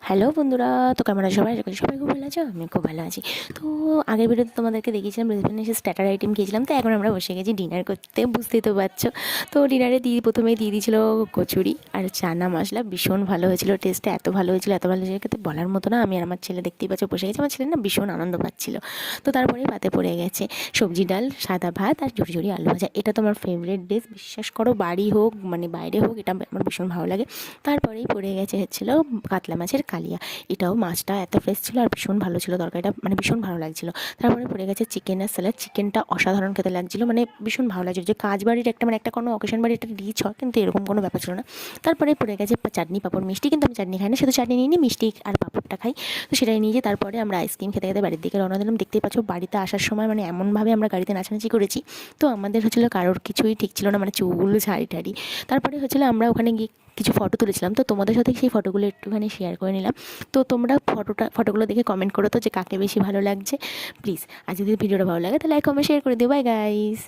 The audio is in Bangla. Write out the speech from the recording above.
হ্যালো বন্ধুরা, তো কেমন আছো সবাই? আশা করি সবাই খুব ভালো আছো। আমি খুব ভালো আছি। তো আগের ভিডিওতে তোমাদেরকে দেখিয়েছিলাম ব্রিসবেনে এসে স্টার্টার আইটেম খেয়েছিলাম। তো এখন আমরা বসে গেছি ডিনার করতে, বুঝতেই তো পারছো। তো ডিনারে প্রথমেই দিয়ে দিয়েছিলো কচুরি আর চানা মশলা। ভীষণ ভালো হয়েছিল, টেস্টটা এত ভালো হয়েছিল, এত ভালো হয়েছিল কিন্তু বলার মতো না। আমি আর আমার ছেলে দেখতেই পাচ্ছ বসে গেছে। আমার ছেলে না ভীষণ আনন্দ পাচ্ছিল। তো তারপরে পাতে পড়ে গেছে সবজি ডাল, সাদা ভাত আর ঝুড়ি ঝুড়ি আলু ভাজা। এটা তো আমার ফেভারিট ডিশ, বিশ্বাস করো। বাড়ি হোক মানে বাইরে হোক, এটা আমার ভীষণ ভালো লাগে। তারপরেই পড়ে গেছে হচ্ছিলো কাতলা মাছের কালিয়া। এটাও মাছটা এত ফ্রেশ ছিল আর ভীষণ ভালো ছিল, তরকারিটা মানে ভীষণ ভালো লাগছিলো। তারপরে পড়ে গেছে চিকেনের স্যালাড। চিকেনটা অসাধারণ খেতে লাগছিলো, মানে ভীষণ ভালো লাগছিলো। যে কাজ বাড়ির একটা মানে একটা কোনো অকেশন বাড়ির একটা রিচ হয়, কিন্তু এরকম কোনো ব্যাপার ছিল না। তারপরে পড়ে গেছে চাটনি পাঁপড় মিষ্টি, কিন্তু আমি চাটনি খাই না, শুধু চাটনি নিয়ে নিই, মিষ্টি আর পাঁপড়টা খাই। তো সেটাই নিয়ে তারপরে আমরা আইসক্রিম খেতে খেতে বাড়ির দিকে রওনা দিলাম। দেখতেই পাচ্ছ বাড়িতে আসার সময় মানে এমনভাবে আমরা গাড়িতে নাচানাচি করেছি। তো আমাদের হচ্ছিলো কারোর কিছুই ঠিক ছিল না, মানে চুল ঝাড়ি টাড়ি। তারপরে হচ্ছিলো আমরা ওখানে গিয়ে কিছু ফটো তুলেছিলাম, তো তোমাদের সাথে সেই ফটোগুলো একটুখানি শেয়ার করে নিলাম। তো তোমরা ফটোগুলো দেখে কমেন্ট করো তো যে কাকে বেশি ভালো লাগছে প্লিজ। আর যদি ভিডিওটা ভালো লাগে তাহলে লাইক কমেন্ট শেয়ার করে দিও। Bye guys.